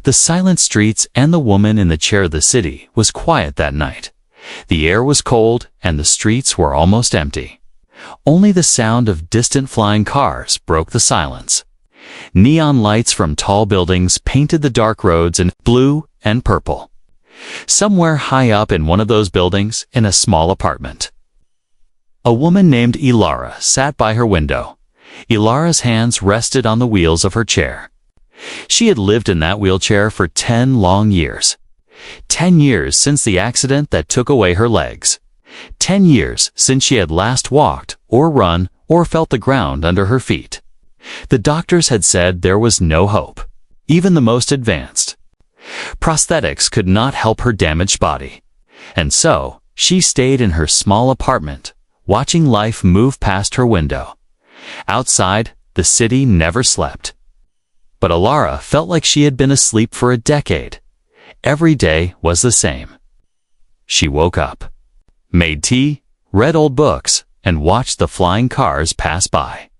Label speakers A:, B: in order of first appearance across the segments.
A: The silent streets and the woman in the chair of the city was quiet that night. The air was cold and the streets were almost empty. Only the sound of distant flying cars broke the silence. Neon lights from tall buildings painted the dark roads in blue and purple. Somewhere high up in one of those buildings, in a small apartment, a woman named Ilara sat by her window. Ilara's hands rested on the wheels of her chair. She had lived in that wheelchair for 10 long years. 10 years since the accident that took away her legs. 10 years since she had last walked or run or felt the ground under her feet. The doctors had said there was no hope, even the most advanced. Prosthetics could not help her damaged body. And so, she stayed in her small apartment, watching life move past her window. Outside, the city never slept. But Ilara felt like she had been asleep for a decade. Every day was the same. She woke up, made tea, read old books, and watched the flying cars pass by.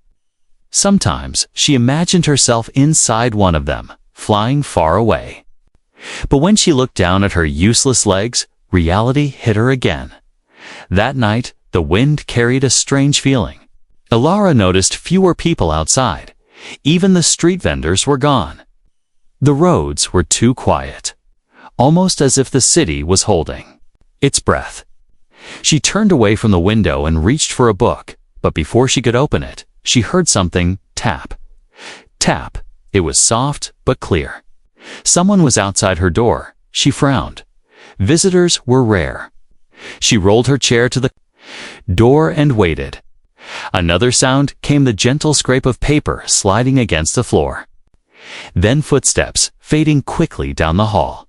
A: Sometimes she imagined herself inside one of them, flying far away. But when she looked down at her useless legs, reality hit her again. That night, the wind carried a strange feeling. Ilara noticed fewer people outside. Even the street vendors were gone. The roads were too quiet, almost as if the city was holding its breath. She turned away from the window and reached for a book, but before she could open it, she heard something tap. Tap. It was soft but clear. Someone was outside her door. She frowned. Visitors were rare. She rolled her chair to the door and waited. Another sound came, the gentle scrape of paper sliding against the floor. Then footsteps, fading quickly down the hall.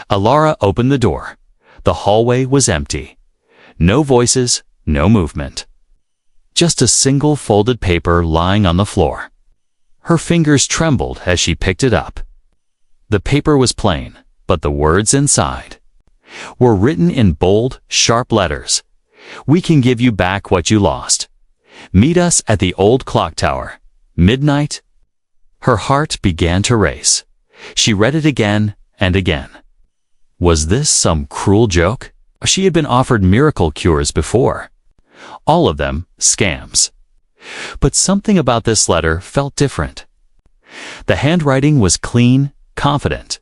A: Ilara opened the door. The hallway was empty. No voices, no movement. Just a single folded paper lying on the floor. Her fingers trembled as she picked it up. The paper was plain, but the words inside were written in bold, sharp letters. "We can give you back what you lost. Meet us at the old clock tower. Midnight." Her heart began to race. She read it again and again. Was this some cruel joke? She had been offered miracle cures before. All of them scams. But something about this letter felt different. The handwriting was clean, confident.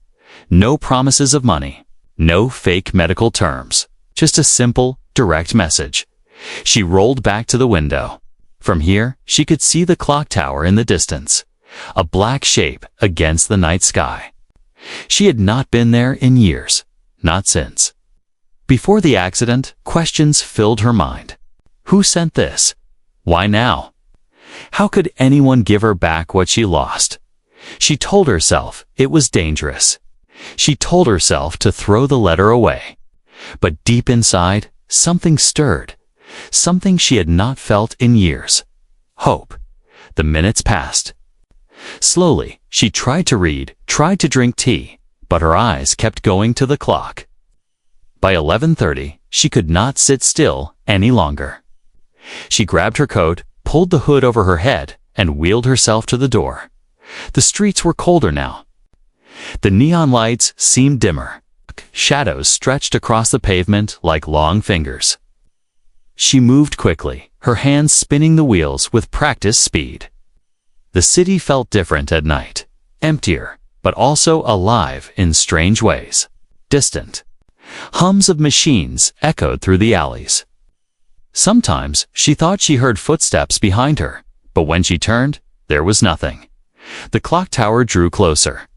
A: No promises of money. No fake medical terms. Just a simple, direct message. She rolled back to the window. From here, she could see the clock tower in the distance, a black shape against the night sky. She had not been there in years, not since. Before the accident, questions filled her mind. Who sent this? Why now? How could anyone give her back what she lost? She told herself it was dangerous. She told herself to throw the letter away. But deep inside, something stirred. Something she had not felt in years. Hope. The minutes passed. Slowly, she tried to read, tried to drink tea, but her eyes kept going to the clock. By 11:30, she could not sit still any longer. She grabbed her coat, pulled the hood over her head, and wheeled herself to the door. The streets were colder now. The neon lights seemed dimmer. Shadows stretched across the pavement like long fingers. She moved quickly, her hands spinning the wheels with practiced speed. The city felt different at night, emptier, but also alive in strange ways. Distant. Hums of machines echoed through the alleys. Sometimes she thought she heard footsteps behind her, but when she turned, there was nothing. The clock tower drew closer.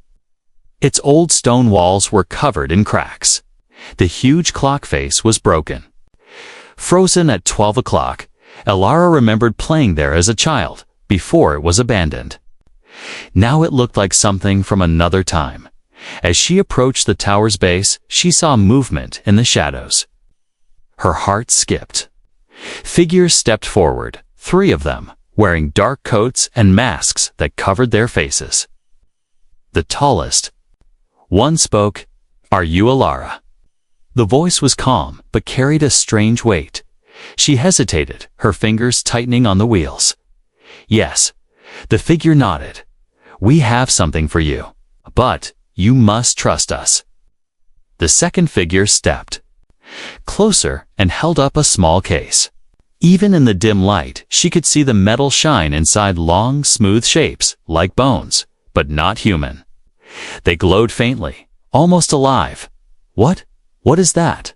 A: Its old stone walls were covered in cracks. The huge clock face was broken. Frozen at 12 o'clock, Ilara remembered playing there as a child, before it was abandoned. Now it looked like something from another time. As she approached the tower's base, she saw movement in the shadows. Her heart skipped. Figures stepped forward, 3 of them, wearing dark coats and masks that covered their faces. The tallest. One spoke, "Are you Ilara?" The voice was calm, but carried a strange weight. She hesitated, her fingers tightening on the wheels. "Yes." The figure nodded. "We have something for you. But You must trust us." The second figure stepped closer and held up a small case. Even in the dim light, she could see the metal shine inside long, smooth shapes, like bones, but not human. They glowed faintly, almost alive. What is that?"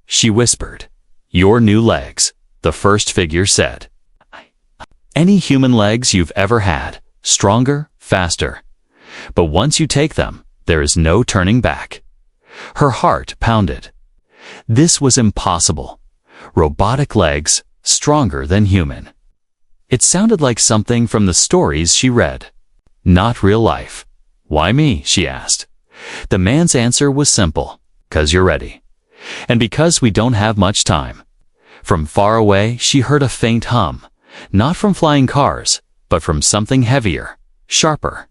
A: she whispered. "Your new legs," the first figure said. "Any human legs you've ever had, stronger, faster. But once you take them, there is no turning back." Her heart pounded. This was impossible. Robotic legs, stronger than human. It sounded like something from the stories she read. Not real life. "Why me?" she asked. The man's answer was simple. "'Cause you're ready. And because we don't have much time." From far away, she heard a faint hum, not from flying cars, but from something heavier, sharper.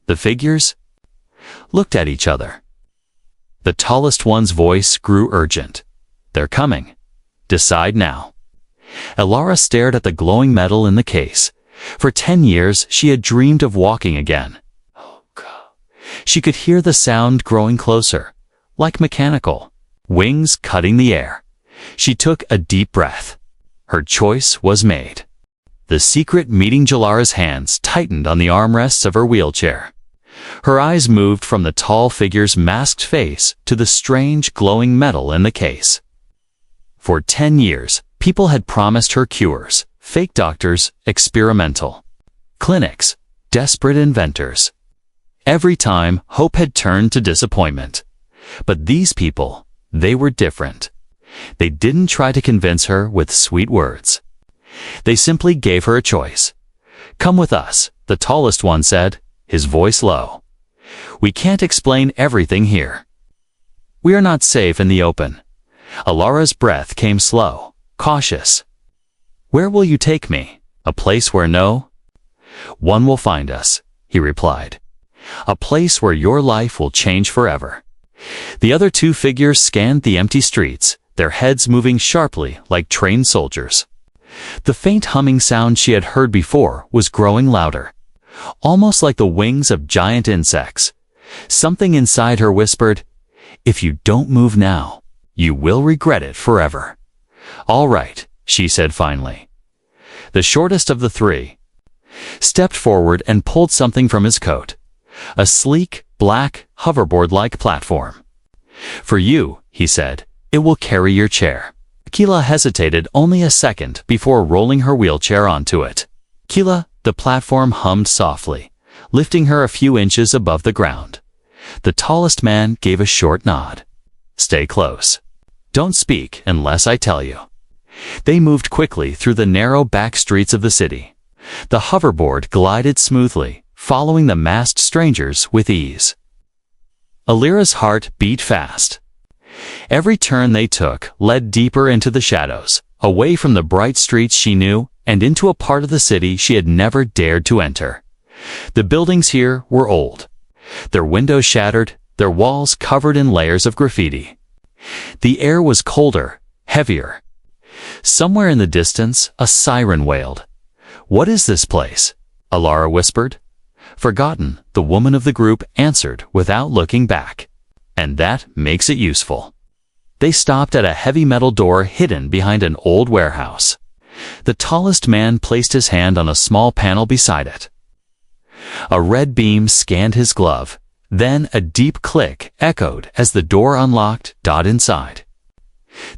A: The figures looked at each other. The tallest one's voice grew urgent. "They're coming. Decide now." Elara stared at the glowing metal in the case. For 10 years, she had dreamed of walking again. Oh, God. She could hear the sound growing closer, like mechanical, wings cutting the air. She took a deep breath. Her choice was made. The secret meeting Jalara's hands tightened on the armrests of her wheelchair. Her eyes moved from the tall figure's masked face to the strange glowing metal in the case. For 10 years, people had promised her cures, fake doctors, experimental clinics, desperate inventors. Every time, hope had turned to disappointment. But these people, they were different. They didn't try to convince her with sweet words. They simply gave her a choice. "Come with us," the tallest one said, his voice low. "We can't explain everything here. We are not safe in the open." Alara's breath came slow, cautious. "Where will you take me? A place where no one will find us," he replied. "A place where your life will change forever." The other two figures scanned the empty streets, their heads moving sharply like trained soldiers. The faint humming sound she had heard before was growing louder, almost like the wings of giant insects. Something inside her whispered, "If you don't move now, you will regret it forever." "All right," she said finally. The shortest of the three stepped forward and pulled something from his coat. A sleek, black, hoverboard-like platform. "For you," he said, "it will carry your chair." Kila hesitated only a second before rolling her wheelchair onto it. "Kila," the platform hummed softly, lifting her a few inches above the ground. The tallest man gave a short nod. "Stay close. Don't speak unless I tell you." They moved quickly through the narrow back streets of the city. The hoverboard glided smoothly, following the masked strangers with ease. Alira's heart beat fast. Every turn they took led deeper into the shadows, away from the bright streets she knew, and into a part of the city she had never dared to enter. The buildings here were old, their windows shattered, their walls covered in layers of graffiti. The air was colder, heavier. Somewhere in the distance, a siren wailed. "What is this place?" Alara whispered. "Forgotten," the woman of the group answered without looking back. "And that makes it useful." They stopped at a heavy metal door hidden behind an old warehouse. The tallest man placed his hand on a small panel beside it. A red beam scanned his glove. Then a deep click echoed as the door unlocked. Inside.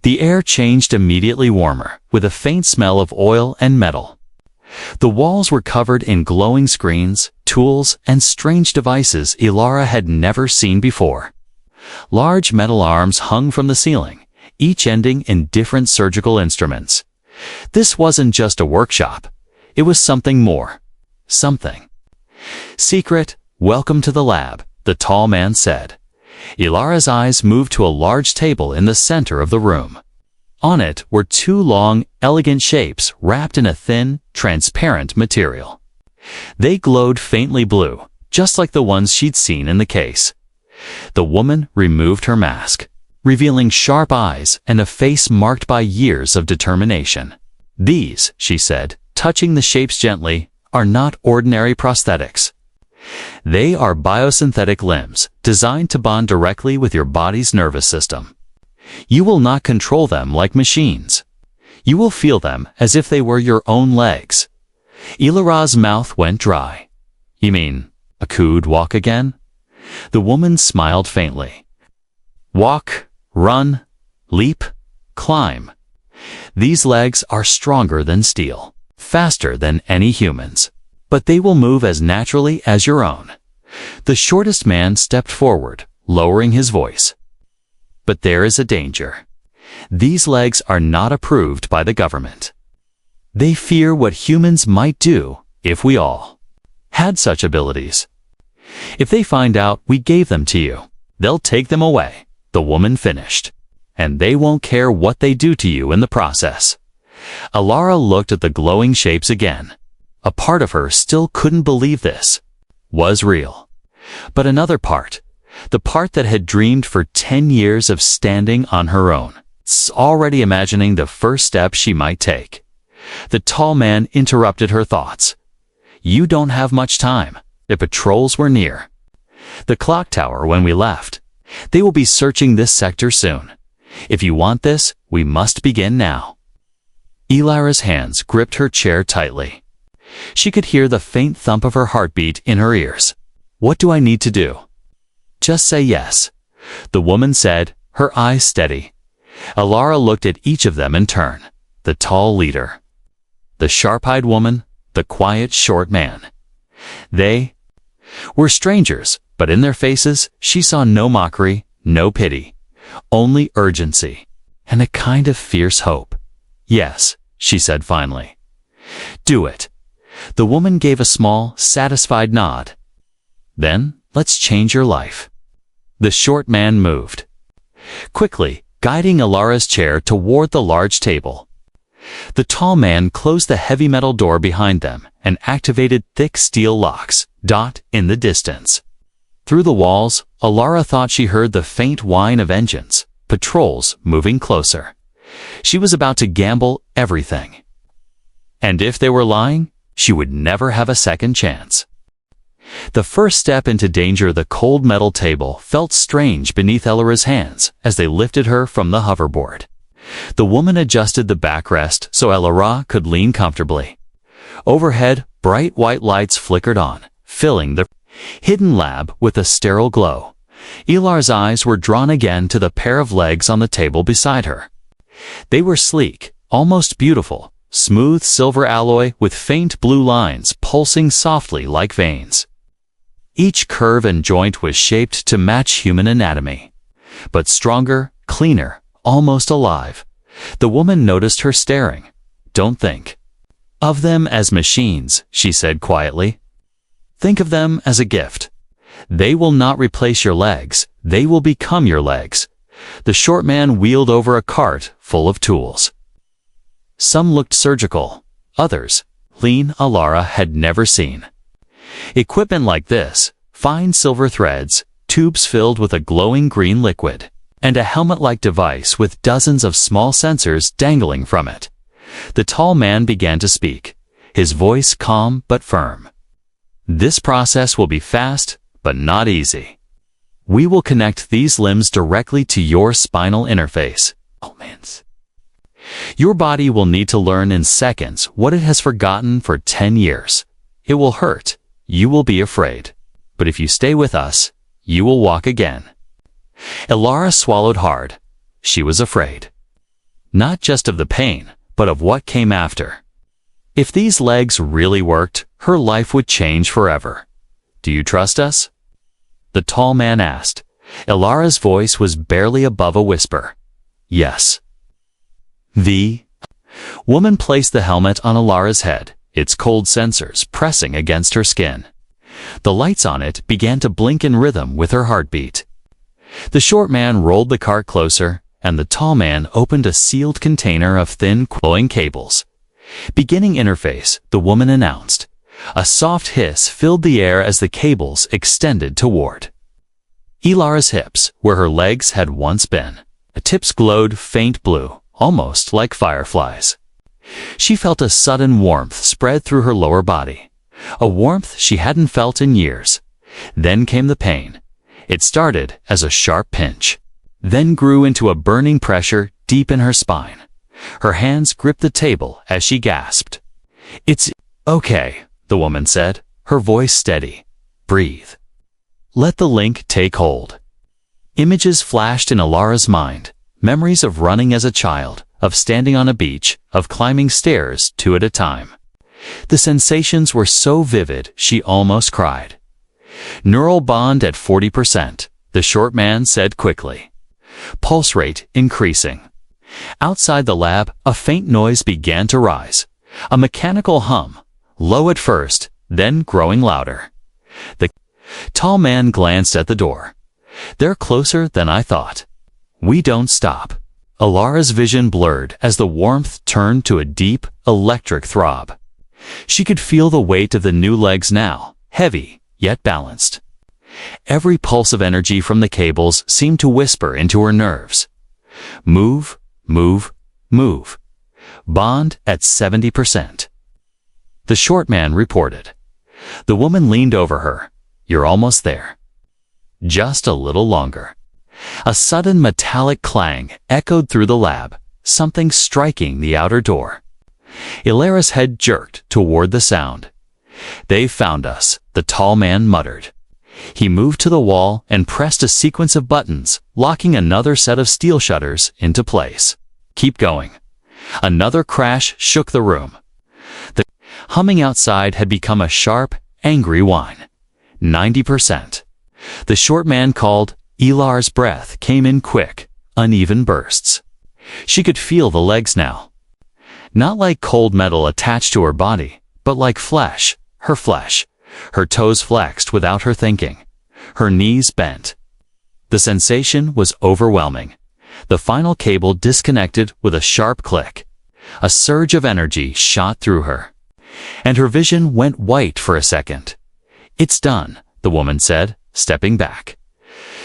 A: The air changed immediately warmer, with a faint smell of oil and metal. The walls were covered in glowing screens, tools, and strange devices Ilara had never seen before. Large metal arms hung from the ceiling, each ending in different surgical instruments. This wasn't just a workshop. It was something more. Something secret. "Welcome to the lab," the tall man said. Ilara's eyes moved to a large table in the center of the room. On it were two long, elegant shapes wrapped in a thin, transparent material. They glowed faintly blue, just like the ones she'd seen in the case. The woman removed her mask, revealing sharp eyes and a face marked by years of determination. "These," she said, touching the shapes gently, "are not ordinary prosthetics. They are biosynthetic limbs designed to bond directly with your body's nervous system. You will not control them like machines. You will feel them as if they were your own legs. Elara's mouth went dry. You mean, I could walk again? The woman smiled faintly. Walk, run, leap, climb. These legs are stronger than steel, faster than any humans, but they will move as naturally as your own. The shortest man stepped forward, lowering his voice. But there is a danger. These legs are not approved by the government. They fear what humans might do if we all had such abilities. If they find out we gave them to you, they'll take them away, the woman finished. And they won't care what they do to you in the process. Elara looked at the glowing shapes again. A part of her still couldn't believe this was real. But another part, the part that had dreamed for 10 years of standing on her own, already imagining the first step she might take. The tall man interrupted her thoughts. You don't have much time. The patrols were near. The clock tower when we left. They will be searching this sector soon. If you want this, we must begin now. Elara's hands gripped her chair tightly. She could hear the faint thump of her heartbeat in her ears. What do I need to do? Just say yes, the woman said, her eyes steady. Elara looked at each of them in turn. The tall leader, the sharp-eyed woman, the quiet, short man. They were strangers, but in their faces she saw no mockery, no pity, only urgency, and a kind of fierce hope. Yes, she said finally. Do it. The woman gave a small, satisfied nod. Then, let's change your life. The short man moved quickly, guiding Elara's chair toward the large table. The tall man closed the heavy metal door behind them and activated thick steel locks, in the distance. Through the walls, Elara thought she heard the faint whine of engines, patrols moving closer. She was about to gamble everything. And if they were lying, she would never have a second chance. The first step into danger, the cold metal table, felt strange beneath Elara's hands as they lifted her from the hoverboard. The woman adjusted the backrest so Elara could lean comfortably. Overhead, bright white lights flickered on, filling the hidden lab with a sterile glow. Elara's eyes were drawn again to the pair of legs on the table beside her. They were sleek, almost beautiful, smooth silver alloy with faint blue lines pulsing softly like veins. Each curve and joint was shaped to match human anatomy, but stronger, cleaner, almost alive. The woman noticed her staring. Don't think of them as machines, she said quietly. Think of them as a gift. They will not replace your legs, they will become your legs. The short man wheeled over a cart full of tools. Some looked surgical, others, lean, Elara had never seen. Equipment like this, fine silver threads, tubes filled with a glowing green liquid, and a helmet-like device with dozens of small sensors dangling from it. The tall man began to speak, his voice calm but firm. This process will be fast, but not easy. We will connect these limbs directly to your spinal interface. Your body will need to learn in seconds what it has forgotten for 10 years. It will hurt. You will be afraid. But if you stay with us, you will walk again. Elara swallowed hard. She was afraid. Not just of the pain, but of what came after. If these legs really worked, her life would change forever. Do you trust us? The tall man asked. Elara's voice was barely above a whisper. Yes. The woman placed the helmet on Elara's head, its cold sensors pressing against her skin. The lights on it began to blink in rhythm with her heartbeat. The short man rolled the cart closer, and the tall man opened a sealed container of thin, glowing cables. Beginning interface, the woman announced. A soft hiss filled the air as the cables extended toward Elara's hips, where her legs had once been. The tips glowed faint blue, almost like fireflies. She felt a sudden warmth spread through her lower body. a warmth she hadn't felt in years. Then came the pain. It started as a sharp pinch, then grew into a burning pressure deep in her spine. Her hands gripped the table as she gasped. "It's okay," the woman said, her voice steady. "Breathe. Let the link take hold." Images flashed in Ilara's mind, memories of running as a child, of standing on a beach, of climbing stairs 2 at a time. The sensations were so vivid she almost cried. "Neural bond at 40%, the short man said quickly. Pulse rate increasing. Outside the lab, a faint noise began to rise. A mechanical hum, low at first, then growing louder. The tall man glanced at the door. "They're closer than I thought." "We don't stop." Ilara's vision blurred as the warmth turned to a deep, electric throb. She could feel the weight of the new legs now, heavy, yet balanced. Every pulse of energy from the cables seemed to whisper into her nerves. "Move, move, move. Bond at 70%. The short man reported. The woman leaned over her. "You're almost there. Just a little longer." A sudden metallic clang echoed through the lab, something striking the outer door. Ilara's head jerked toward the sound. "They've found us," the tall man muttered. He moved to the wall and pressed a sequence of buttons, locking another set of steel shutters into place. "Keep going." Another crash shook the room. The humming outside had become a sharp, angry whine. 90%. The short man called. Ilara's breath came in quick, uneven bursts. She could feel the legs now. Not like cold metal attached to her body, but like flesh, her flesh. Her toes flexed without her thinking. Her knees bent. The sensation was overwhelming. The final cable disconnected with a sharp click. A surge of energy shot through her, and her vision went white for a second. "It's done," the woman said, stepping back.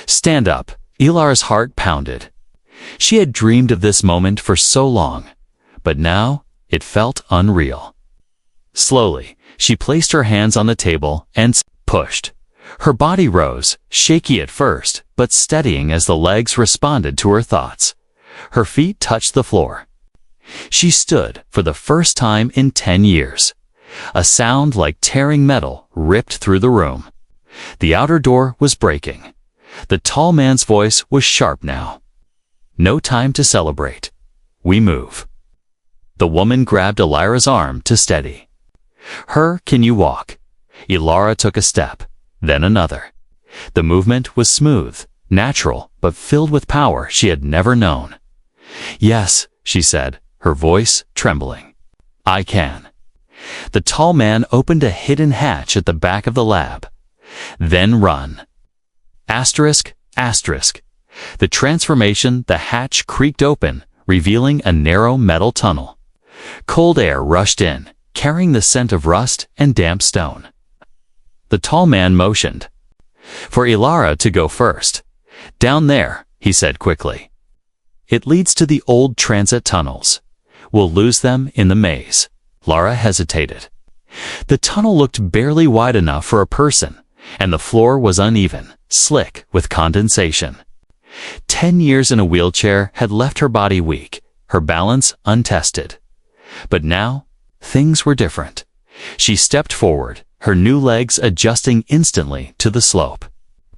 A: "Stand up." Ilara's heart pounded. She had dreamed of this moment for so long, but now it felt unreal. Slowly, she placed her hands on the table and pushed. Her body rose, shaky at first, but steadying as the legs responded to her thoughts. Her feet touched the floor. She stood for the first time in 10 years. A sound like tearing metal ripped through the room. The outer door was breaking. The tall man's voice was sharp now. "No time to celebrate. We move." The woman grabbed Ilara's arm to steady. "Can you walk?" Ilara took a step, then another. The movement was smooth, natural, but filled with power she had never known. "Yes," she said, her voice trembling. "I can." The tall man opened a hidden hatch at the back of the lab. "Then run." Asterisk, asterisk. The transformation, the hatch creaked open, revealing a narrow metal tunnel. Cold air rushed in, carrying the scent of rust and damp stone. The tall man motioned for Ilara to go first. "Down there," he said quickly. "It leads to the old transit tunnels. We'll lose them in the maze." Lara hesitated. The tunnel looked barely wide enough for a person, and the floor was uneven, slick with condensation. 10 years in a wheelchair had left her body weak, her balance untested. But now, things were different. She stepped forward, her new legs adjusting instantly to the slope.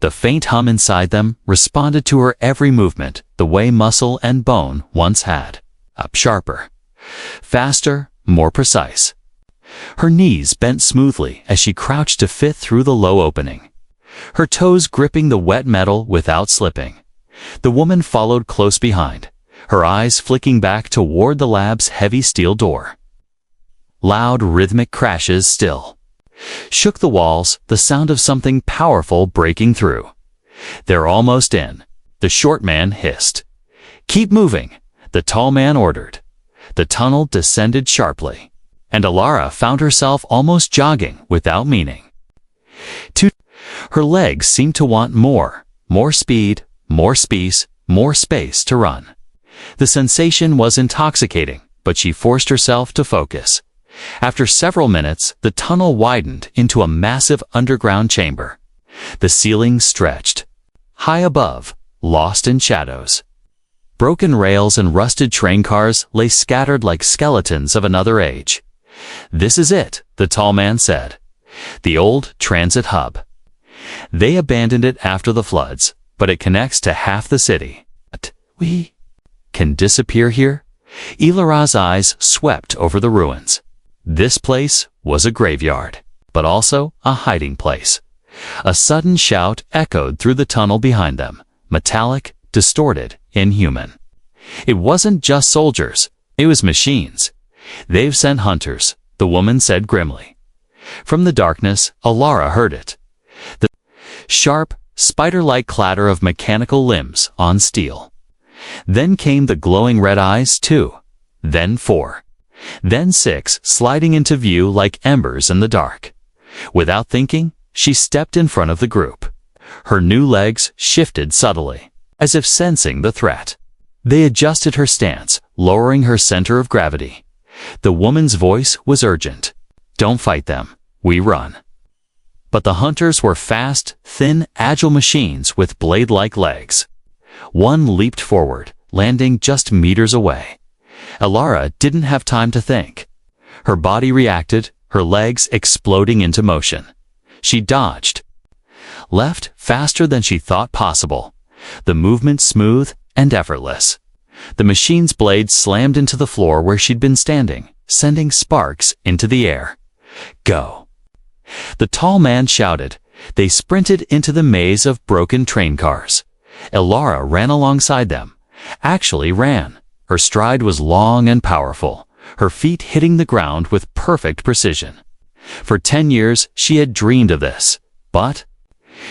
A: The faint hum inside them responded to her every movement the way muscle and bone once had. Up sharper, faster, more precise. Her knees bent smoothly as she crouched to fit through the low opening, her toes gripping the wet metal without slipping. The woman followed close behind, her eyes flicking back toward the lab's heavy steel door. Loud rhythmic crashes still shook the walls, the sound of something powerful breaking through. "They're almost in," the short man hissed. "Keep moving," the tall man ordered. The tunnel descended sharply, and Ilara found herself almost jogging without meaning. Her legs seemed to want more speed, more space to run. The sensation was intoxicating, but she forced herself to focus. After several minutes, the tunnel widened into a massive underground chamber. The ceiling stretched high above, lost in shadows. Broken rails and rusted train cars lay scattered like skeletons of another age. "This is it," the tall man said. "The old transit hub. They abandoned it after the floods, but it connects to half the city. But we can disappear here?" Elara's eyes swept over the ruins. This place was a graveyard, but also a hiding place. A sudden shout echoed through the tunnel behind them, metallic, distorted, inhuman. It wasn't just soldiers, it was machines. "They've sent hunters," the woman said grimly. From the darkness, Elara heard it. The sharp, spider-like clatter of mechanical limbs on steel. Then came the glowing red eyes, 2. Then 4. Then 6, sliding into view like embers in the dark. Without thinking, she stepped in front of the group. Her new legs shifted subtly, as if sensing the threat. They adjusted her stance, lowering her center of gravity. The woman's voice was urgent. "Don't fight them. We run." But the hunters were fast, thin, agile machines with blade-like legs. One leaped forward, landing just meters away. Elara didn't have time to think. Her body reacted, her legs exploding into motion. She dodged. Left faster than she thought possible. The movement smooth and effortless. The machine's blade slammed into the floor where she'd been standing, sending sparks into the air. "Go!" The tall man shouted. They sprinted into the maze of broken train cars. Elara ran alongside them. Actually ran. Her stride was long and powerful, her feet hitting the ground with perfect precision. For 10 years, she had dreamed of this, but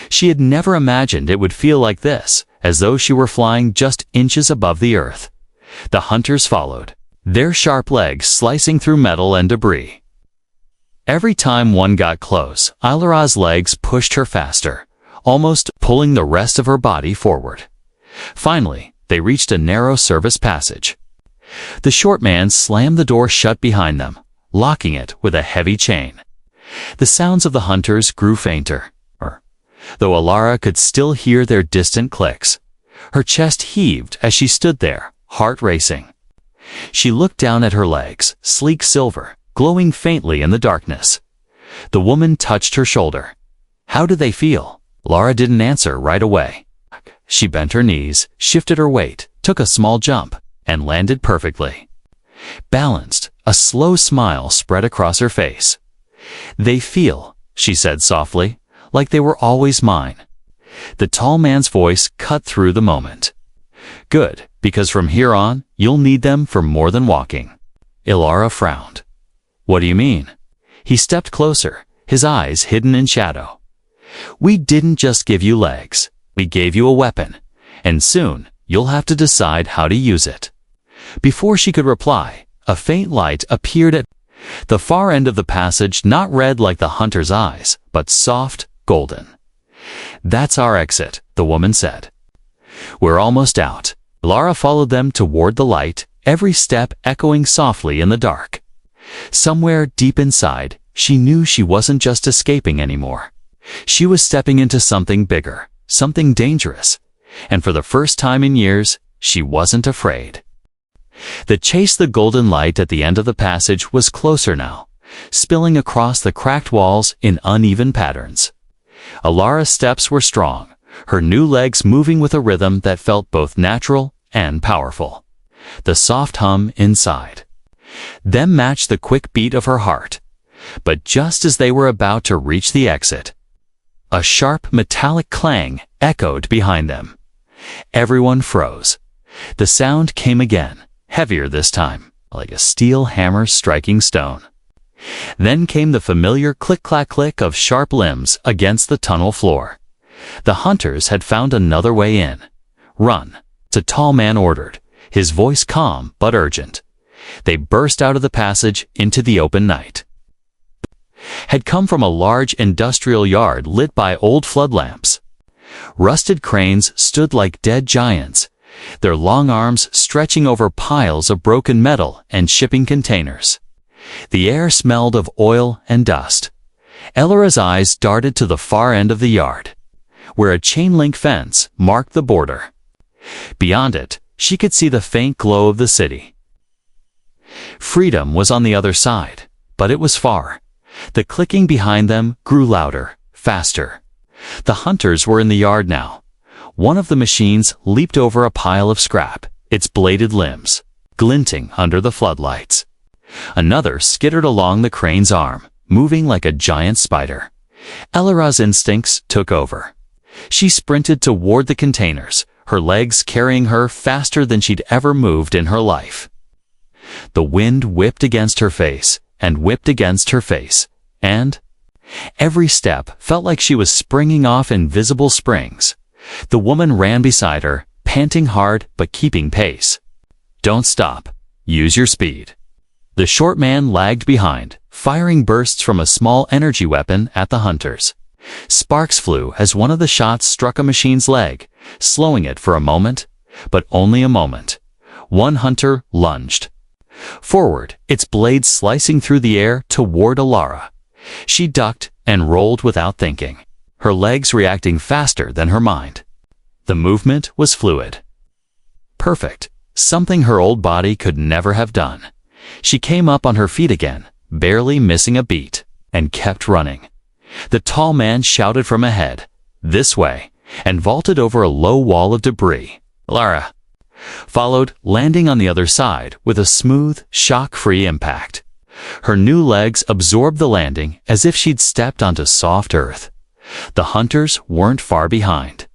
A: she had never imagined it would feel like this, as though she were flying just inches above the earth. The hunters followed, their sharp legs slicing through metal and debris. Every time one got close, Elara's legs pushed her faster, almost pulling the rest of her body forward. Finally, they reached a narrow service passage. The short man slammed the door shut behind them, locking it with a heavy chain. The sounds of the hunters grew fainter, though Elara could still hear their distant clicks. Her chest heaved as she stood there, heart racing. She looked down at her legs, sleek silver, glowing faintly in the darkness. The woman touched her shoulder. "How do they feel?" Elara didn't answer right away. She bent her knees, shifted her weight, took a small jump, and landed perfectly. Balanced, a slow smile spread across her face. "They feel," she said softly, "like they were always mine." The tall man's voice cut through the moment. "Good, because from here on, you'll need them for more than walking." Elara frowned. "What do you mean?" He stepped closer, his eyes hidden in shadow. "We didn't just give you legs. We gave you a weapon, and soon you'll have to decide how to use it." Before she could reply, a faint light appeared at the far end of the passage, not red like the hunter's eyes, but soft, golden. "That's our exit," the woman said. "We're almost out." Elara followed them toward the light, every step echoing softly in the dark. Somewhere deep inside, she knew she wasn't just escaping anymore. She was stepping into something bigger, something dangerous, and for the first time in years, she wasn't afraid. The chase the golden light at the end of the passage was closer now, spilling across the cracked walls in uneven patterns. Elara's steps were strong, her new legs moving with a rhythm that felt both natural and powerful. The soft hum inside them matched the quick beat of her heart. But just as they were about to reach the exit, a sharp metallic clang echoed behind them. Everyone froze. The sound came again, heavier this time, like a steel hammer striking stone. Then came the familiar click-clack-click of sharp limbs against the tunnel floor. The hunters had found another way in. "Run," the tall man ordered, his voice calm but urgent. They burst out of the passage into the open night. Had come from a large industrial yard lit by old flood lamps. Rusted cranes stood like dead giants, their long arms stretching over piles of broken metal and shipping containers. The air smelled of oil and dust. Elara's eyes darted to the far end of the yard, where a chain-link fence marked the border. Beyond it, she could see the faint glow of the city. Freedom was on the other side, but it was far. The clicking behind them grew louder, faster. The hunters were in the yard now. One of the machines leaped over a pile of scrap, its bladed limbs glinting under the floodlights. Another skittered along the crane's arm, moving like a giant spider. Elara's instincts took over. She sprinted toward the containers, her legs carrying her faster than she'd ever moved in her life. The wind whipped against her face and whipped against her face, and every step felt like she was springing off invisible springs. The woman ran beside her, panting hard but keeping pace. "Don't stop. Use your speed." The short man lagged behind, firing bursts from a small energy weapon at the hunters. Sparks flew as one of the shots struck a machine's leg, slowing it for a moment, but only a moment. One hunter lunged forward, its blade slicing through the air toward Elara. She ducked and rolled without thinking, her legs reacting faster than her mind. The movement was fluid. Perfect, something her old body could never have done. She came up on her feet again, barely missing a beat, and kept running. The tall man shouted from ahead, "This way," and vaulted over a low wall of debris. Elara followed, landing on the other side with a smooth, shock-free impact. Her new legs absorbed the landing as if she'd stepped onto soft earth. The hunters weren't far behind.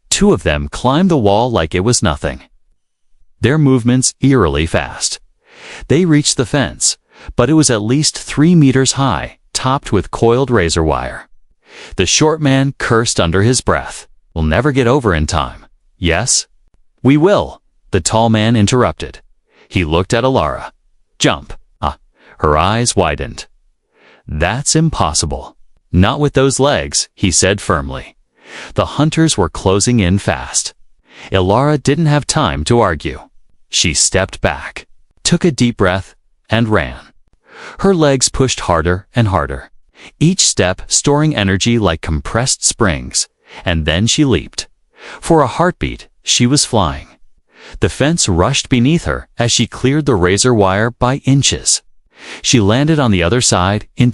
A: Two of them climbed the wall like it was nothing, their movements eerily fast. They reached the fence, but it was at least 3 meters high, topped with coiled razor wire. The short man cursed under his breath. "We'll never get over in time." "Yes, we will," the tall man interrupted. He looked at Elara. "Jump." Her eyes widened. "That's impossible." "Not with those legs," he said firmly. The hunters were closing in fast. Elara didn't have time to argue. She stepped back, took a deep breath, and ran. Her legs pushed harder and harder, each step storing energy like compressed springs, and then she leaped. For a heartbeat, she was flying. The fence rushed beneath her as she cleared the razor wire by inches. She landed on the other side in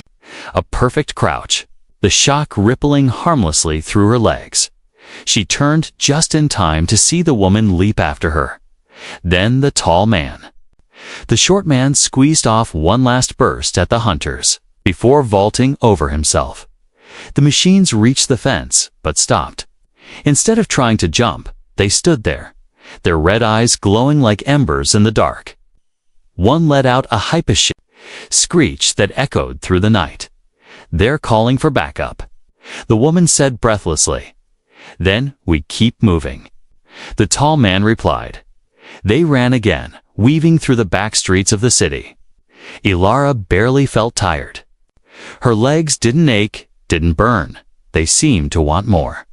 A: a perfect crouch, the shock rippling harmlessly through her legs. She turned just in time to see the woman leap after her. Then the tall man. The short man squeezed off one last burst at the hunters, before vaulting over himself. The machines reached the fence, but stopped. Instead of trying to jump, they stood there, their red eyes glowing like embers in the dark. One let out a hypish screech that echoed through the night. "They're calling for backup," the woman said breathlessly. "Then we keep moving," the tall man replied. They ran again, weaving through the back streets of the city. Elara barely felt tired. Her legs didn't ache, didn't burn. They seemed to want more,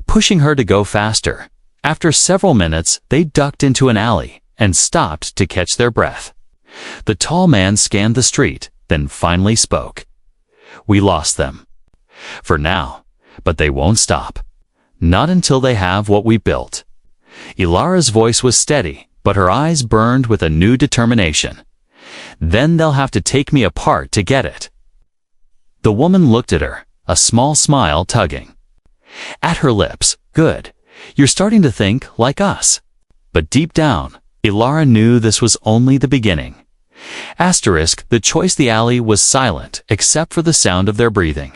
A: pushing her to go faster. After several minutes, they ducked into an alley and stopped to catch their breath. The tall man scanned the street, then finally spoke. "We lost them. For now, but they won't stop. Not until they have what we built." Elara's voice was steady, but her eyes burned with a new determination. "Then they'll have to take me apart to get it." The woman looked at her, a small smile tugging at her lips. "Good. You're starting to think like us." But deep down, Elara knew this was only the beginning. The choice the alley was silent except for the sound of their breathing.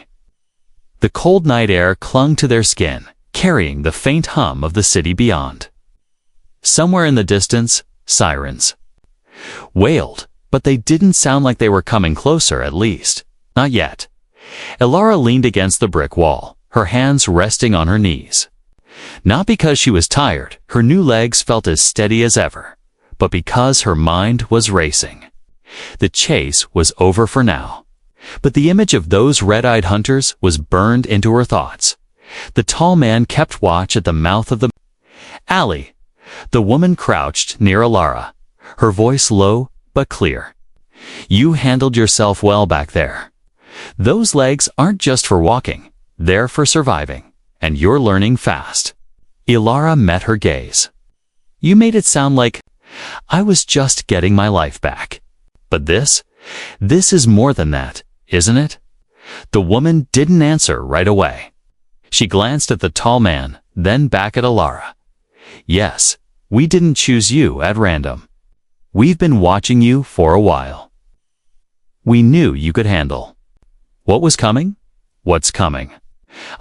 A: The cold night air clung to their skin, carrying the faint hum of the city beyond. Somewhere in the distance, sirens wailed, but they didn't sound like they were coming closer, at least. Not yet. Elara leaned against the brick wall, her hands resting on her knees. Not because she was tired, her new legs felt as steady as ever, but because her mind was racing. The chase was over for now, but the image of those red-eyed hunters was burned into her thoughts. The tall man kept watch at the mouth of the alley. The woman crouched near Elara, her voice low but clear. You handled yourself well back there. Those legs aren't just for walking, they're for surviving, and you're learning fast." Ilara met her gaze. "You made it sound like I was just getting my life back. But this is more than that, isn't it?" The woman didn't answer right away. She glanced at the tall man, then back at Ilara. "Yes, we didn't choose you at random. We've been watching you for a while. We knew you could handle." "What was coming?" "What's coming?"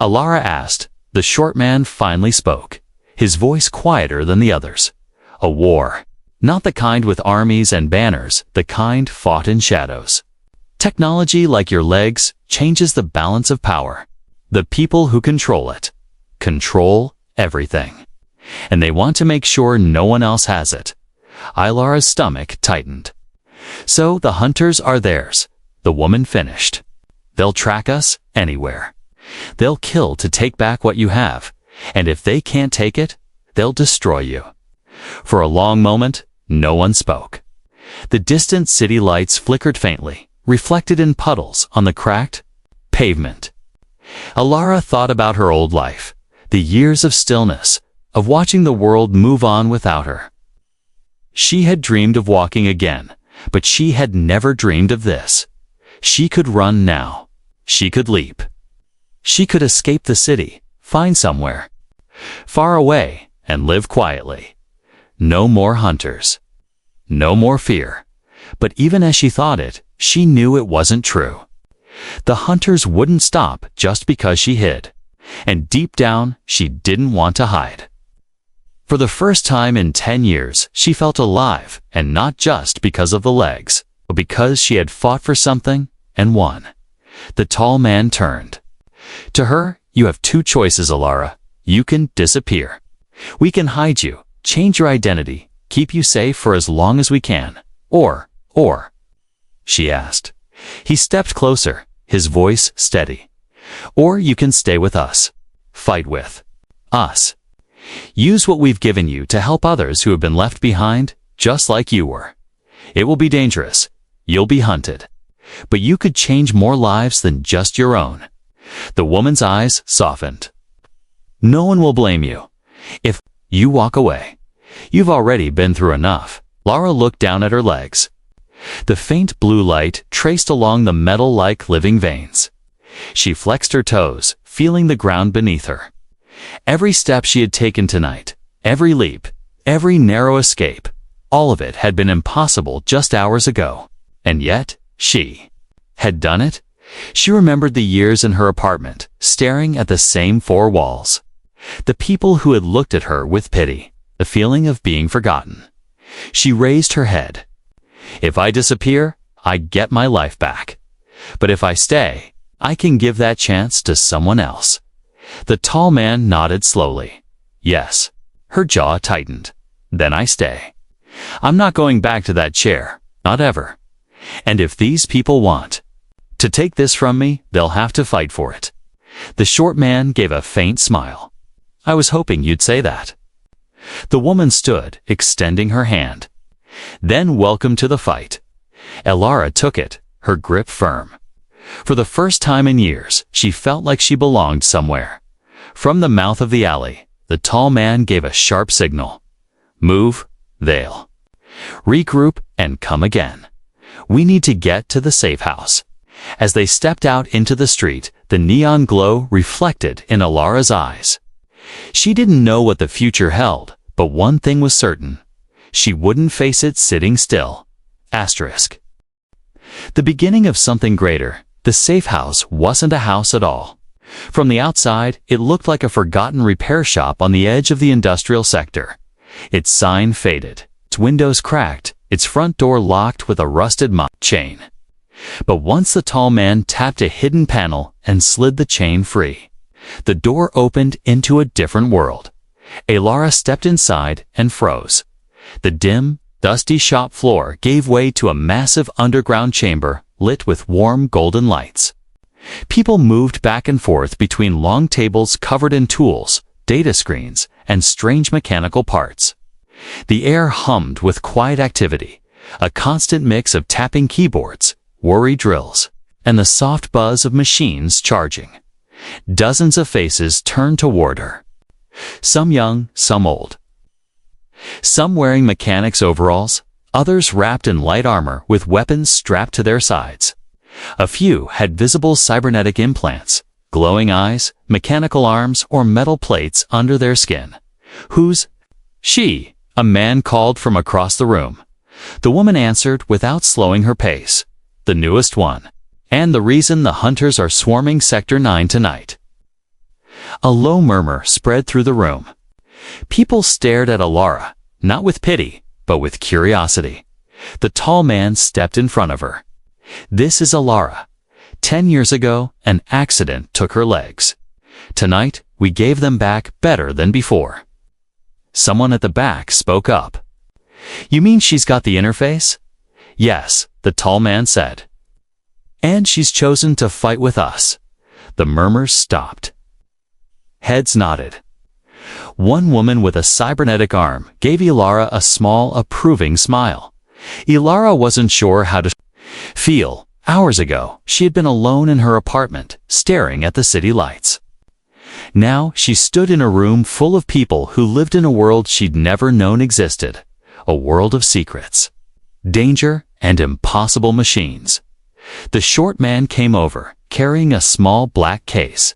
A: Ilara asked. The short man finally spoke, his voice quieter than the others. "A war. Not the kind with armies and banners, the kind fought in shadows. Technology, like your legs, changes the balance of power. The people who control it control everything. And they want to make sure no one else has it." Ilara's stomach tightened. "So the hunters are theirs," the woman finished. "They'll track us anywhere. They'll kill to take back what you have, and if they can't take it, they'll destroy you." For a long moment, no one spoke. The distant city lights flickered faintly, reflected in puddles on the cracked pavement. Ilara thought about her old life, the years of stillness, of watching the world move on without her. She had dreamed of walking again, but she had never dreamed of this. She could run now. She could leap. She could escape the city, find somewhere far away, and live quietly. No more hunters. No more fear. But even as she thought it, she knew it wasn't true. The hunters wouldn't stop just because she hid. And deep down, she didn't want to hide. For the first time in 10 years, she felt alive, and not just because of the legs, but because she had fought for something and won. The tall man turned. To her, "You have two choices, Ilara. You can disappear. We can hide you, change your identity, keep you safe for as long as we can. Or, she asked. He stepped closer, his voice steady. "Or you can stay with us. Fight with us. Use what we've given you to help others who have been left behind, just like you were. It will be dangerous. You'll be hunted. But you could change more lives than just your own." The woman's eyes softened. "No one will blame you. If you walk away, you've already been through enough." Lara looked down at her legs. The faint blue light traced along the metal-like living veins. She flexed her toes, feeling the ground beneath her. Every step she had taken tonight, every leap, every narrow escape, all of it had been impossible just hours ago. And yet, she had done it. She remembered the years in her apartment, staring at the same four walls. The people who had looked at her with pity, the feeling of being forgotten. She raised her head. "If I disappear, I get my life back. But if I stay, I can give that chance to someone else." The tall man nodded slowly. "Yes." Her jaw tightened. "Then I stay. I'm not going back to that chair, not ever. And if these people want to take this from me, they'll have to fight for it." The short man gave a faint smile. "I was hoping you'd say that." The woman stood, extending her hand. "Then welcome to the fight." Ilara took it, her grip firm. For the first time in years, she felt like she belonged somewhere. From the mouth of the alley, the tall man gave a sharp signal. "Move, they'll regroup and come again. We need to get to the safe house." As they stepped out into the street, the neon glow reflected in Ilara's eyes. She didn't know what the future held, but one thing was certain. She wouldn't face it sitting still. Asterisk. The beginning of something greater. The safe house wasn't a house at all. From the outside, it looked like a forgotten repair shop on the edge of the industrial sector. Its sign faded, its windows cracked, its front door locked with a rusted chain. But once the tall man tapped a hidden panel and slid the chain free, the door opened into a different world. Ilara stepped inside and froze. The dim, dusty shop floor gave way to a massive underground chamber lit with warm golden lights. People moved back and forth between long tables covered in tools, data screens, and strange mechanical parts. The air hummed with quiet activity, a constant mix of tapping keyboards, worry drills, and the soft buzz of machines charging. Dozens of faces turned toward her. Some young, some old. Some wearing mechanics' overalls, others wrapped in light armor with weapons strapped to their sides. A few had visible cybernetic implants, glowing eyes, mechanical arms, or metal plates under their skin. "Who's she?" a man called from across the room. The woman answered without slowing her pace. "The newest one. And the reason the hunters are swarming Sector 9 tonight." A low murmur spread through the room. People stared at Alara, not with pity, but with curiosity. The tall man stepped in front of her. "This is Alara. 10 years ago, an accident took her legs. Tonight, we gave them back better than before." Someone at the back spoke up. "You mean she's got the interface?" "Yes," the tall man said. "And she's chosen to fight with us." The murmurs stopped. Heads nodded. One woman with a cybernetic arm gave Ilara a small, approving smile. Ilara wasn't sure how to feel. Hours ago, she had been alone in her apartment, staring at the city lights. Now, she stood in a room full of people who lived in a world she'd never known existed. A world of secrets, danger, and impossible machines. The short man came over, carrying a small black case.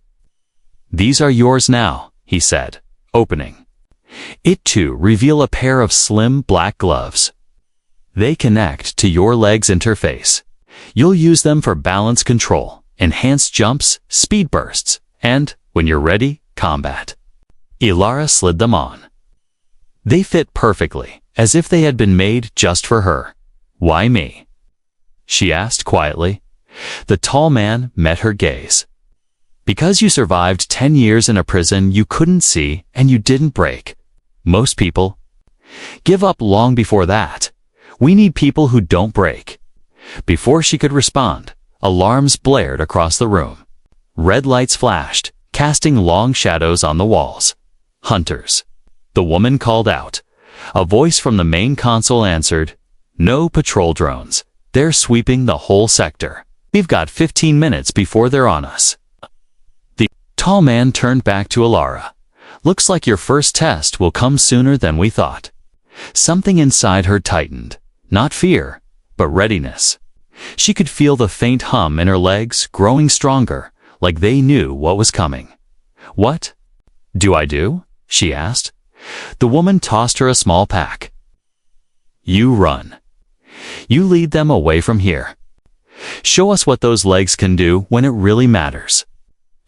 A: "These are yours now," he said, opening. It too revealed a pair of slim black gloves. "They connect to your leg's interface. You'll use them for balance control, enhanced jumps, speed bursts, and, when you're ready, combat." Ilara slid them on. They fit perfectly, as if they had been made just for her. "Why me?" she asked quietly. The tall man met her gaze. "Because you survived 10 years in a prison you couldn't see and you didn't break. Most people give up long before that. We need people who don't break." Before she could respond, alarms blared across the room. Red lights flashed, casting long shadows on the walls. "Hunters," the woman called out. A voice from the main console answered, "No patrol drones. They're sweeping the whole sector. We've got 15 minutes before they're on us." The tall man turned back to Alara. "Looks like your first test will come sooner than we thought." Something inside her tightened. Not fear, but readiness. She could feel the faint hum in her legs growing stronger, like they knew what was coming. "What do I do?" she asked. The woman tossed her a small pack. "You run. You lead them away from here. Show us what those legs can do when it really matters."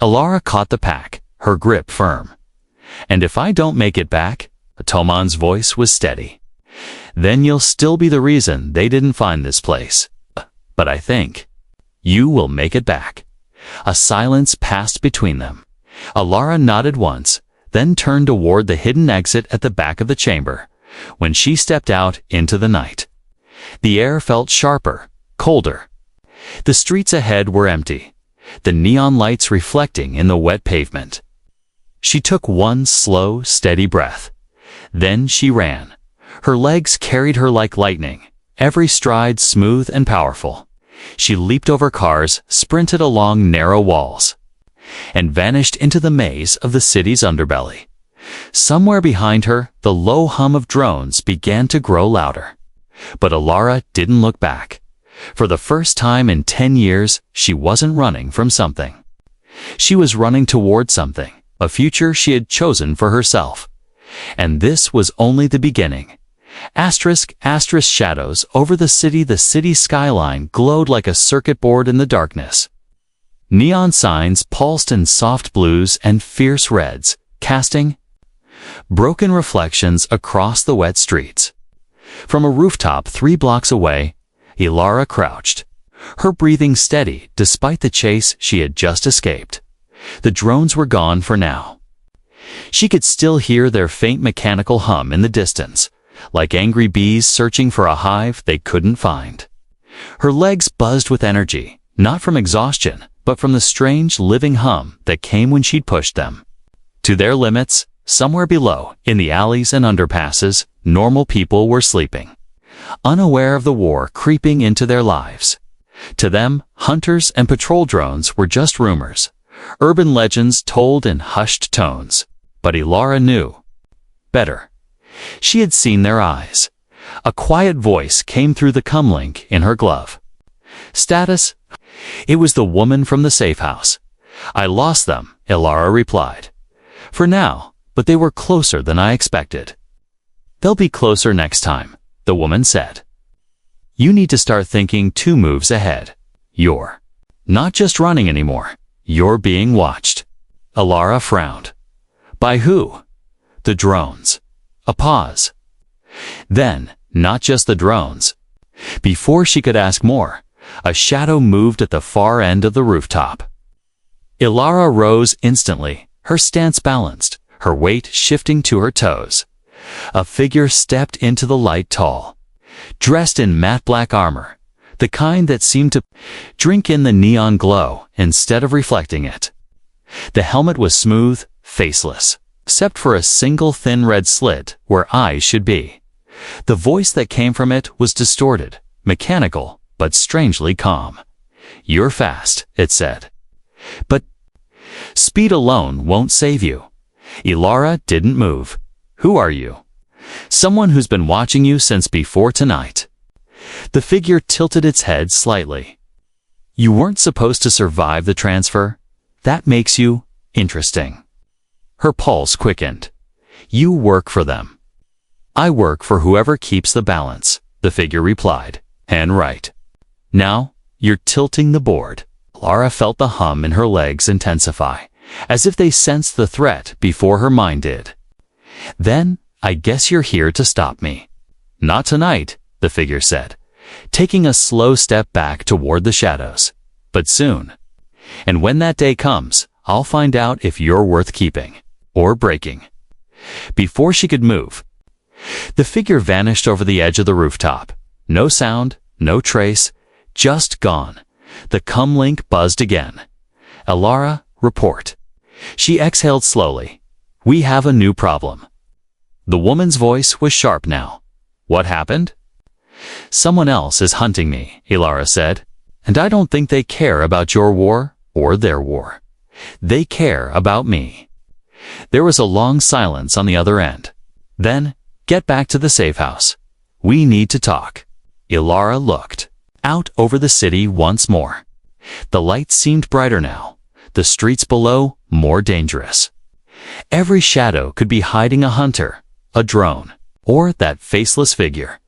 A: Alara caught the pack, her grip firm. "And if I don't make it back," Atoman's voice was steady, "then you'll still be the reason they didn't find this place. But I think you will make it back." A silence passed between them. Alara nodded once, then turned toward the hidden exit at the back of the chamber. When she stepped out into the night, the air felt sharper, colder. The streets ahead were empty, the neon lights reflecting in the wet pavement. She took one slow, steady breath. Then she ran. Her legs carried her like lightning, every stride smooth and powerful. She leaped over cars, sprinted along narrow walls, and vanished into the maze of the city's underbelly. Somewhere behind her, the low hum of drones began to grow louder. But Alara didn't look back. For the first time in 10 years, she wasn't running from something. She was running toward something, a future she had chosen for herself. And this was only the beginning. Asterisk shadows over the city skyline glowed like a circuit board in the darkness. Neon signs pulsed in soft blues and fierce reds, casting broken reflections across the wet streets. From a rooftop 3 blocks away, Ilara crouched, her breathing steady despite the chase she had just escaped. The drones were gone for now. She could still hear their faint mechanical hum in the distance, like angry bees searching for a hive they couldn't find. Her legs buzzed with energy, not from exhaustion, but from the strange living hum that came when she'd pushed them. To their limits, somewhere below, in the alleys and underpasses, normal people were sleeping. unaware of the war creeping into their lives. To them, hunters and patrol drones were just rumors, urban legends told in hushed tones. But Ilara knew better. She had seen their eyes. A quiet voice came through the comlink in her glove. Status? It was the woman from the safe house. I lost them, Ilara replied. For now, but they were closer than I expected. They'll be closer next time, the woman said. You need to start thinking 2 moves ahead. You're not just running anymore. You're being watched. Ilara frowned. By who? The drones. A pause. Then, not just the drones. Before she could ask more, a shadow moved at the far end of the rooftop. Ilara rose instantly, her stance balanced, her weight shifting to her toes. A figure stepped into the light tall, dressed in matte black armor, the kind that seemed to drink in the neon glow instead of reflecting it. The helmet was smooth, faceless, except for a single thin red slit where eyes should be. The voice that came from it was distorted, mechanical, but strangely calm. You're fast, it said. But speed alone won't save you. Ilara didn't move. Who are you? Someone who's been watching you since before tonight. The figure tilted its head slightly. You weren't supposed to survive the transfer. That makes you interesting. Her pulse quickened. You work for them. I work for whoever keeps the balance, the figure replied. And right. Now, you're tilting the board. Lara felt the hum in her legs intensify, as if they sensed the threat before her mind did. Then, I guess you're here to stop me. Not tonight, the figure said, taking a slow step back toward the shadows. But soon. And when that day comes, I'll find out if you're worth keeping. Or breaking. Before she could move, the figure vanished over the edge of the rooftop. No sound, no trace, just gone. The comlink buzzed again. Ilara, report. She exhaled slowly. We have a new problem. The woman's voice was sharp now. What happened? Someone else is hunting me, Ilara said. And I don't think they care about your war or their war. They care about me. There was a long silence on the other end. Then, get back to the safe house. We need to talk. Ilara looked out over the city once more. The lights seemed brighter now, the streets below more dangerous. Every shadow could be hiding a hunter, a drone, or that faceless figure.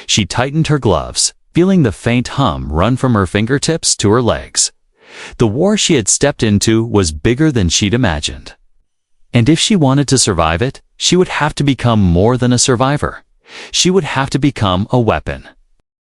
A: She tightened her gloves, feeling the faint hum run from her fingertips to her legs. The war she had stepped into was bigger than she'd imagined. And if she wanted to survive it, she would have to become more than a survivor. She would have to become a weapon.